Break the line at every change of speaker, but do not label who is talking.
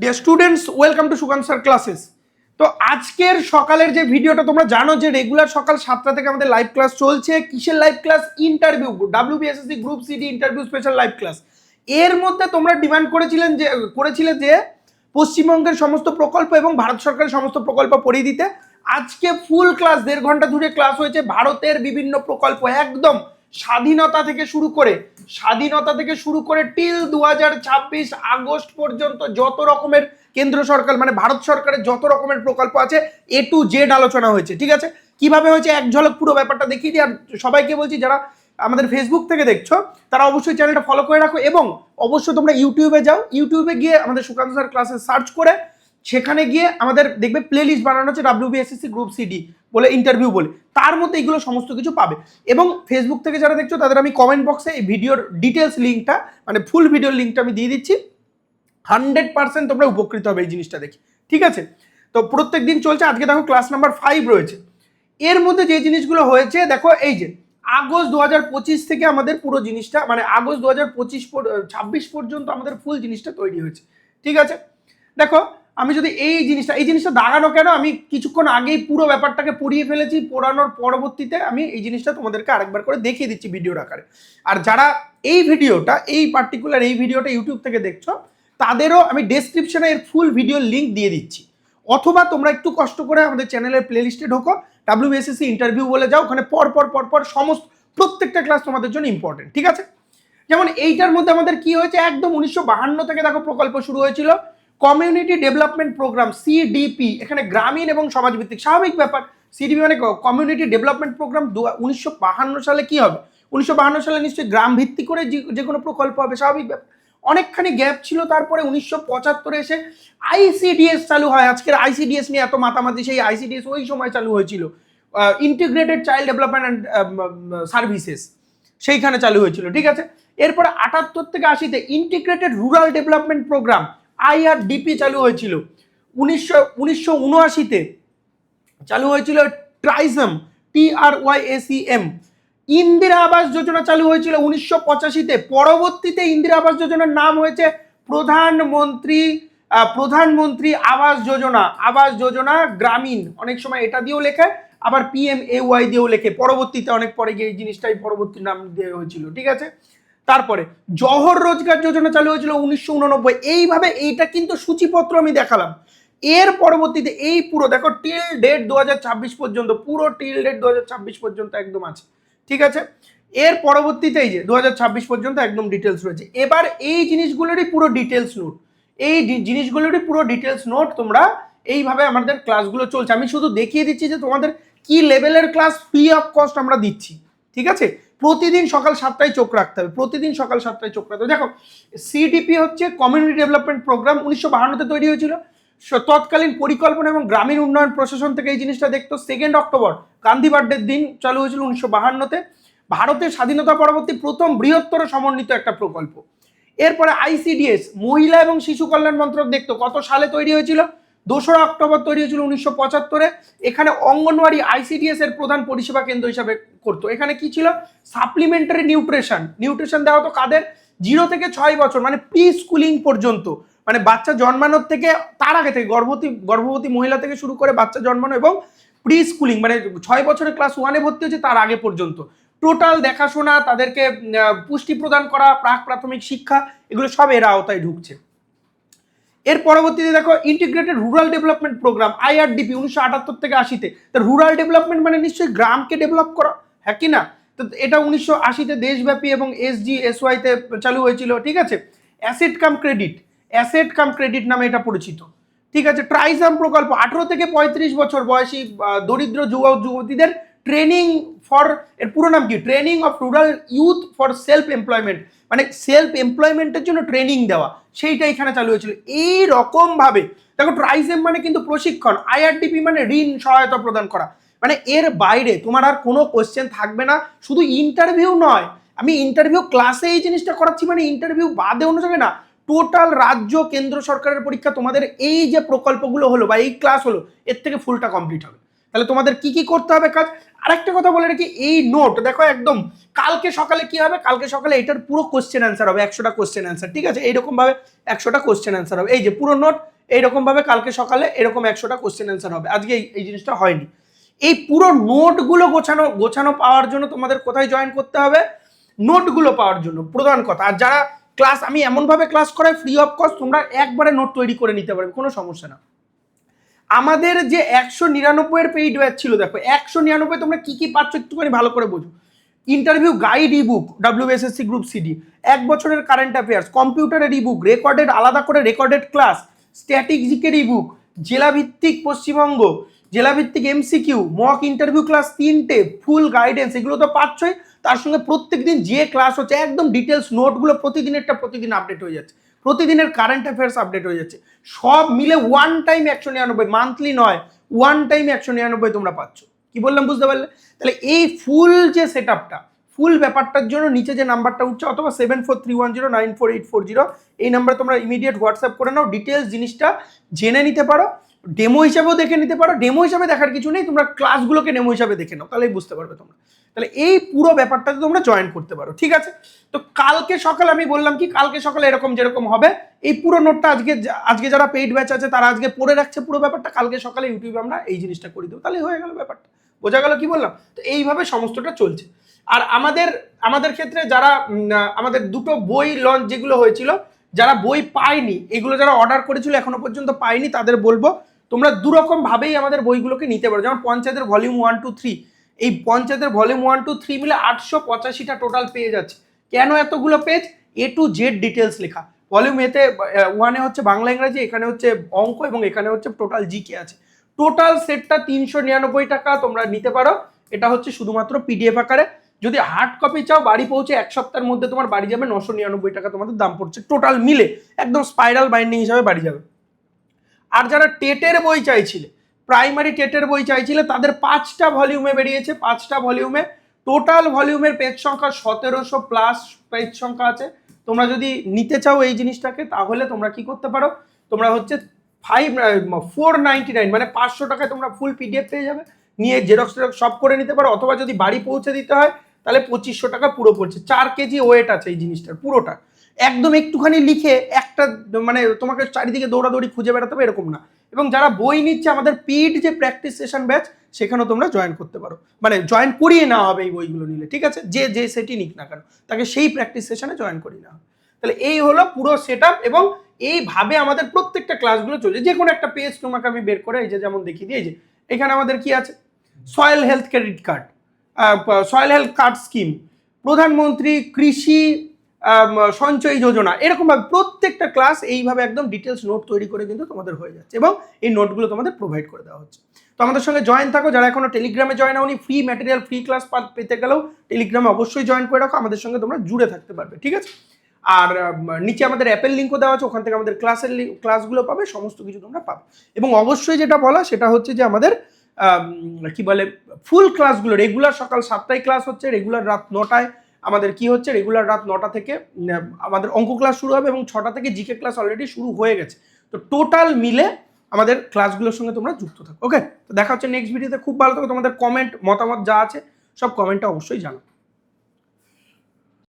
Dear students, welcome to Sukanta sir classes. তো আজকের সকালের যে ভিডিওটা তোমরা জানো যে রেগুলার সকাল 7টা থেকে আমাদের লাইভ ক্লাস চলছে। কিসের live class? Interview, WBSSC group CD interview special live class. এর মধ্যে তোমরা ডিমান্ড করেছিলে যে পশ্চিমবঙ্গের সমস্ত প্রকল্প এবং ভারত সরকারের সমস্ত প্রকল্প পড়িয়ে দিতে। আজকে ফুল ক্লাস 1.5 ঘন্টা ধরে ক্লাস হয়েছে। ভারতের বিভিন্ন প্রকল্প একদম স্বাধীনতা থেকে শুরু করে টিল 2026 আগস্ট পর্যন্ত যত রকমের কেন্দ্র সরকার মানে ভারত সরকারের যত রকমের প্রকল্প আছে A to Z আলোচনা হয়েছে। ঠিক আছে, কিভাবে হয়েছে এক ঝলক পুরো ব্যাপারটা দেখিয়ে দিই। আর সবাইকে বলছি যারা আমাদের ফেসবুক থেকে দেখছো তারা অবশ্যই চ্যানেলটা ফলো করে রাখো এবং অবশ্যই তোমরা ইউটিউবে যাও, ইউটিউবে গিয়ে আমাদের সুকান্ত স্যার ক্লাসে সার্চ করে সেখানে গিয়ে আমাদের দেখবে প্লে লিস্ট বানানো আছে ডাব্লিউবিএসএসসি গ্রুপ সিডি বলে ইন্টারভিউ বলে, তার মধ্যে এগুলো সমস্ত কিছু পাবে। এবং ফেসবুক থেকে যারা দেখছো তাদের আমি কমেন্ট বক্সে এই ভিডিওর ডিটেলস লিঙ্কটা মানে ফুল ভিডিওর লিঙ্কটা আমি দিয়ে দিচ্ছি। 100% তোমরা উপকৃত হবে এই জিনিসটা দেখি। ঠিক আছে, তো প্রত্যেক দিন চলছে। আজকে দেখো ক্লাস নাম্বার 5 রয়েছে। এর মধ্যে যে জিনিসগুলো হয়েছে দেখো, এই যে আগস্ট 2025 থেকে আমাদের পুরো জিনিসটা মানে আগস্ট 2026 পর্যন্ত আমাদের ফুল জিনিসটা তৈরি হয়েছে। ঠিক আছে, দেখো আমি যদি এই জিনিসটা দাগানো কেন, আমি কিছুক্ষণ আগেই পুরো ব্যাপারটাকে পড়িয়ে ফেলেছি। পড়ানোর পরবর্তীতে আমি এই জিনিসটা তোমাদেরকে আরেকবার করে দেখিয়ে দিচ্ছি ভিডিওর আকারে। আর যারা এই ভিডিওটা ইউটিউব থেকে দেখছো তাদেরও আমি ডেসক্রিপশনে এর ফুল ভিডিওর লিঙ্ক দিয়ে দিচ্ছি। অথবা তোমরা একটু কষ্ট করে আমাদের চ্যানেলের প্লেলিস্টে ঢোকো, ডাব্লিউবিএসএসসি ইন্টারভিউ বলে যাও, ওখানে পর সমস্ত প্রত্যেকটা ক্লাস তোমাদের জন্য ইম্পর্টেন্ট। ঠিক আছে, যেমন এইটার মধ্যে আমাদের কি হয়েছে, একদম 1952 থেকে দেখো প্রকল্প শুরু হয়েছিল কমিউনিটি ডেভেলপমেন্ট প্রোগ্রাম সিডিপি। এখানে গ্রামীণ এবং সমাজভিত্তিক, স্বাভাবিক ব্যাপার। সিডিপি মানে কমিউনিটি ডেভেলপমেন্ট প্রোগ্রাম। 1952 সালে কি হবে? 1952 সালে নিশ্চয়ই গ্রাম ভিত্তি করে যে কোনো প্রকল্প হবে, স্বাভাবিক ব্যাপার। অনেকখানি গ্যাপ ছিল, তারপরে 1975 এসে আইসিডিএস চালু হয়। আজকের আইসিডিএস নিয়ে এত মাতামাতি, সেই আইসিডিএস ওই সময় চালু হয়েছিল, ইন্টিগ্রেটেড চাইল্ড ডেভেলপমেন্ট সার্ভিসেস, সেইখানে চালু হয়েছিল। ঠিক আছে, এরপরে 78 থেকে 80-তে integrated rural development programme IRDP চালু হয়েছিল। 1979-তে চালু হয়েছিল ট্রাইসম, TRYACM। ইন্দিরা আবাস যোজনা চালু হয়েছিল 1985-তে। পরবর্তীতে ইন্দিরা আবাস যোজনার নাম হয়েছে প্রধানমন্ত্রী আবাস যোজনা গ্রামীণ। অনেক সময় এটা দিয়েও লেখে, আবার PMAY দিয়েও লেখে। পরবর্তীতে অনেক পরে গিয়ে এই জিনিসটাই পরবর্তী নাম দেওয়া হয়েছিল। ঠিক আছে, তারপরে জওহর রোজগার যোজনা চালু হয়েছিল 1989। এইভাবে এইটা কিন্তু সূচিপত্র আমি দেখালাম। এর পরবর্তীতে এই পুরো দেখো টিল ডেট 2026 পর্যন্ত, পুরো টিল ডেট 2026 পর্যন্ত একদম আছে। ঠিক আছে, এর পরবর্তীতে এই যে 2026 পর্যন্ত একদম ডিটেলস রয়েছে। এবার এই জিনিসগুলোরই পুরো ডিটেলস নোট তোমরা এইভাবে আমাদের ক্লাসগুলো চলছে। আমি শুধু দেখিয়ে দিচ্ছি যে তোমাদের কি লেভেলের ক্লাস ফ্রি অফ কস্ট আমরা দিচ্ছি। ঠিক আছে, প্রতিদিন সকাল 7টায় চোখ রাখতে হবে, দেখো সিডিপি হচ্ছে কমিউনিটি ডেভেলপমেন্ট প্রোগ্রাম, 1952-তে তৈরি হয়েছিল। তৎকালীন পরিকল্পনা এবং গ্রামীণ উন্নয়ন প্রশাসন থেকে এই জিনিসটা দেখতো। 2 অক্টোবর গান্ধী বার্থডের দিন চালু হয়েছিল 1952-তে। ভারতের স্বাধীনতা পরবর্তী প্রথম বৃহত্তর সমন্বিত একটা প্রকল্প। এরপরে আইসিডিএস, মহিলা এবং শিশু কল্যাণ মন্ত্রক দেখতো। কত সালে তৈরি হয়েছিল? 2রা অক্টোবর তৈরি হয়েছিল 1975-এ। এখানে অঙ্গনওয়াড়ি আইসিডিএস এর প্রধান পরিষেবা কেন্দ্র হিসাবে করতো। এখানে কি ছিল? সাপ্লিমেন্টারি নিউট্রিশন দেওয়া হতো কাদের? 0 থেকে 6 বছর মানে প্রি স্কুলিং পর্যন্ত, মানে বাচ্চা জন্মানোর থেকে তার আগে থেকে গর্ভবতী মহিলা থেকে শুরু করে বাচ্চা জন্মানো এবং প্রি স্কুলিং মানে 6 বছরের ক্লাস 1-এ ভর্তি হচ্ছে তার আগে পর্যন্ত টোটাল দেখাশোনা, তাদেরকে পুষ্টি প্রদান করা, প্রাক প্রাথমিক শিক্ষা, এগুলো সব এর আওতায় ঢুকছে। এর পরবর্তীতে দেখো integrated rural development programme IRDP 1978 থেকে 80-তে। তো রুরাল ডেভেলপমেন্ট মানে নিশ্চয়ই গ্রামকে ডেভেলপ করা, হ্যাঁ কি না? তো এটা 1980-তে দেশব্যাপী এবং SGSY-তে চালু হয়েছিল। ঠিক আছে, অ্যাসেট কাম ক্রেডিট নামে এটা পরিচিত। ঠিক আছে, ট্রাইসাম প্রকল্প 18 থেকে 35 বছর বয়সী দরিদ্র যুবক যুবতীদের ট্রেনিং ফর, এর পুরো নাম কি? Training of rural youth for self employment, মানে সেলফ এমপ্লয়মেন্টের জন্য ট্রেনিং দেওয়া, সেইটা এখানে চালু হয়েছিল। এই রকম ভাবে দেখো ট্রাইসেম মানে কিন্তু প্রশিক্ষণ, IRDP মানে ঋণ সহায়তা প্রদান করা। মানে এর বাইরে তোমার আর কোনো কোশ্চেন থাকবে না। শুধু ইন্টারভিউ নয়, আমি ইন্টারভিউ ক্লাসে এই জিনিসটা করাচ্ছি, মানে ইন্টারভিউ বাদে অন্য জায়গায় না, টোটাল রাজ্য কেন্দ্র সরকারের পরীক্ষা তোমাদের এই যে প্রকল্পগুলো হলো বা এই ক্লাস হলো এর থেকে ফুলটা কমপ্লিট হবে। তাহলে তোমাদের কি কি করতে হবে কাজ। আরেকটা কথা বলে রাখি, এই নোট দেখো একদম কালকে সকালে কি হবে, কালকে সকালে এটার পুরো কোশ্চেন অ্যান্সার হবে, 100টা কোশ্চেন অ্যান্সার, ঠিক আছে, এইরকম ভাবে 100টা কোশ্চেন অ্যান্সার হবে। এই যে পুরো নোট এইরকম ভাবে কালকে সকালে এরকম 100টা কোশ্চেন অ্যান্সার হবে। আজকে এই জিনিসটা হয়নি। এই পুরো নোটগুলো গোছানো পাওয়ার জন্য তোমাদের কোথায় জয়েন করতে হবে, নোটগুলো পাওয়ার জন্য প্রধান কথা। আর যারা ক্লাস আমি এমনভাবে ক্লাস করাই ফ্রি অফ কস্ট, তোমরা একবারে নোট তৈরি করে নিতে পারবে, কোনো সমস্যা না। আমাদের যে 199 পেইড ব্যাচ ছিল, দেখো 199 তোমরা কি কি পাচ্ছ একটুখানি ভালো করে বোঝো। Interview guide ebook WBSSC group C D, 1 বছরের কারেন্ট অ্যাফেয়ার্স, কম্পিউটারের ইবুক, রেকর্ডেড আলাদা করে রেকর্ডেড ক্লাস, স্ট্যাটিক জিকের ইবুক, জেলাভিত্তিক পশ্চিমবঙ্গ, জেলাভিত্তিক MCQ, মক ইন্টারভিউ ক্লাস 3টে, ফুল গাইডেন্স, এগুলো তো পাচ্ছই। তার সঙ্গে প্রত্যেকদিন যে ক্লাস হচ্ছে একদম ডিটেলস নোটগুলো প্রতিদিন আপডেট হয়ে যাচ্ছে, প্রতিদিনের কারেন্ট অ্যাফেয়ার্স আপডেট হয়ে যাচ্ছে, সব মিলে ওয়ান টাইম 199, মান্থলি নয়, ওয়ান টাইম 199 তোমরা পাচ্ছ। কি বললাম বুঝতে পারলে? তাহলে এই ফুল যে সেট আপটা, ফুল ব্যাপারটার জন্য নিচে যে নাম্বারটা উঠছে অথবা 7431094840 এই নাম্বারে তোমরা ইমিডিয়েট হোয়াটসঅ্যাপ করে নাও, ডিটেলস জিনিসটা জেনে নিতে পারো, ডেমো হিসাবেও দেখে নিতে পারো। ডেমো হিসাবে দেখার কিছু নেই, তোমরা ক্লাসগুলোকে ডেমো হিসাবে দেখে নাও, তাহলেই বুঝতে পারবে তোমরা। তাহলে এই পুরো ব্যাপারটাতে তোমরা জয়েন করতে পারো, ঠিক আছে। তো কালকে সকালে আমি বললাম কি, কালকে সকালে এরকম যেরকম হবে এই পুরো নোটটা আজকে যারা পেইড ব্যাচ আছে তারা আজকে পড়ে রাখছে পুরো ব্যাপারটা, কালকে সকালে ইউটিউবে আমরা এই জিনিসটা করে দেবো, তাহলে হয়ে গেল ব্যাপারটা। বোঝা গেল কি বললাম? তো এইভাবে সমস্তটা চলছে। আর আমাদের ক্ষেত্রে যারা আমাদের দুটো বই লঞ্চ যেগুলো হয়েছিল, যারা বই পায়নি, এগুলো যারা অর্ডার করেছিল এখনো পর্যন্ত পায়নি, তাদের বলবো তোমরা দুরকম ভাবেই আমাদের বইগুলোকে নিতে পারো। যেমন পঞ্চায়েতের ভলিউম 1 2 3, এই পঞ্চায়েতের ভলিউম 1 2 3 মিলে 885টা টোটাল পেজ আছে। কেন এতগুলো page? A to Z details লেখা। ভলিউম এতে 1-এ হচ্ছে বাংলা ইংরাজি, এখানে হচ্ছে অঙ্ক এবং এখানে হচ্ছে টোটাল জিকে আছে। টোটাল সেটটা 399 টাকা তোমরা নিতে পারো। এটা হচ্ছে শুধুমাত্র PDF আকারে। যদি হার্ড কপি চাও বাড়ি পৌঁছে 1 সপ্তাহের মধ্যে তোমার বাড়ি যাবে, 999 টাকা তোমাদের দাম পড়ছে টোটাল মিলে, একদম স্পাইরাল বাইন্ডিং হিসাবে বাড়ি যাবে। আর যারা টেটের বই চাইছিলে, প্রাইমারি টেটের বই চাইছিলে, তাদের 5টা ভলিউমে বেরিয়েছে, 5টা ভলিউমে টোটাল ভলিউমের পেজ সংখ্যা 1700 প্লাস পেজ সংখ্যা আছে। তোমরা যদি নিতে চাও এই জিনিসটাকে, তাহলে তোমরা কি করতে পারো, তোমরা হচ্ছে 499 মানে 500 টাকায় তোমরা ফুল PDF পেয়ে যাবে, নিয়ে জেরক্স সব করে নিতে পারো। অথবা যদি বাড়ি পৌঁছে দিতে হয় তাহলে 2500 টাকা পুরো পড়ছে। 4 কেজি ওয়েট আছে এই জিনিসটার পুরোটা, একদম একটুখানি লিখে একটা মানে তোমাকে চারিদিকে দৌড়াদৌড়ি খুঁজে বেড়াতে হবে এরকম না। এবং যারা বই নিচ্ছে আমাদের পেইড যে প্র্যাকটিস সেশন ব্যাচ, সেখানেও তোমরা জয়েন করতে পারো, মানে জয়েন করিয়ে নেওয়া হবে এই বইগুলো নিলে, ঠিক আছে, যে সেটই নিক না কেন তাকে সেই প্র্যাকটিস সেশনে জয়েন করিয়ে নেওয়া হবে। তাহলে এই হলো পুরো সেট আপ, এবং এইভাবে আমাদের প্রত্যেকটা ক্লাসগুলো চলছে। যে কোনো একটা পেজ তোমাকে আমি বের করে এই যে যেমন দেখিয়ে দিই, এই যে এখানে আমাদের কি আছে, soil health credit card, soil health card scheme, প্রধানমন্ত্রী কৃষি সঞ্চয় যোজনা, এরকম ভাবে প্রত্যেকটা ক্লাস এইভাবে একদম ডিটেলস নোট তৈরি করে কিন্তু তোমাদের হয়ে যাচ্ছে, এবং এই নোটগুলো তোমাদের প্রোভাইড করে দেওয়া হচ্ছে। তো আমাদের সঙ্গে জয়েন থাকো। যারা এখনো টেলিগ্রামে জয়েন হওনি, ফ্রি ম্যাটেরিয়াল ফ্রি ক্লাস পেতে গেলেও টেলিগ্রামে অবশ্যই জয়েন করে রাখো, আমাদের সঙ্গে তোমরা জুড়ে থাকতে পারবে, ঠিক আছে। আর নিচে আমাদের অ্যাপের লিঙ্কও দেওয়া আছে, ওখান থেকে আমাদের ক্লাসগুলো পাবে, সমস্ত কিছু তোমরা পাবে। এবং অবশ্যই যেটা বলা সেটা হচ্ছে যে আমাদের কি বলে ফুল ক্লাসগুলো রেগুলার সকাল 7টায় ক্লাস হচ্ছে, রেগুলার রাত 9টায় আমাদের কি হচ্ছে, রেগুলার রাত 9টা থেকে আমাদের অঙ্ক ক্লাস শুরু হবে, এবং 6টা থেকে জিকে ক্লাস অলরেডি শুরু হয়ে গেছে। তো টোটাল মিলে আমাদের ক্লাসগুলোর সঙ্গে তোমরা যুক্ত থাকো। ওকে, তো দেখা হচ্ছে নেক্সট ভিডিওতে। খুব ভালো থাকো, তোমাদের কমেন্ট মতামত যা আছে সব কমেন্টে অবশ্যই জানাও।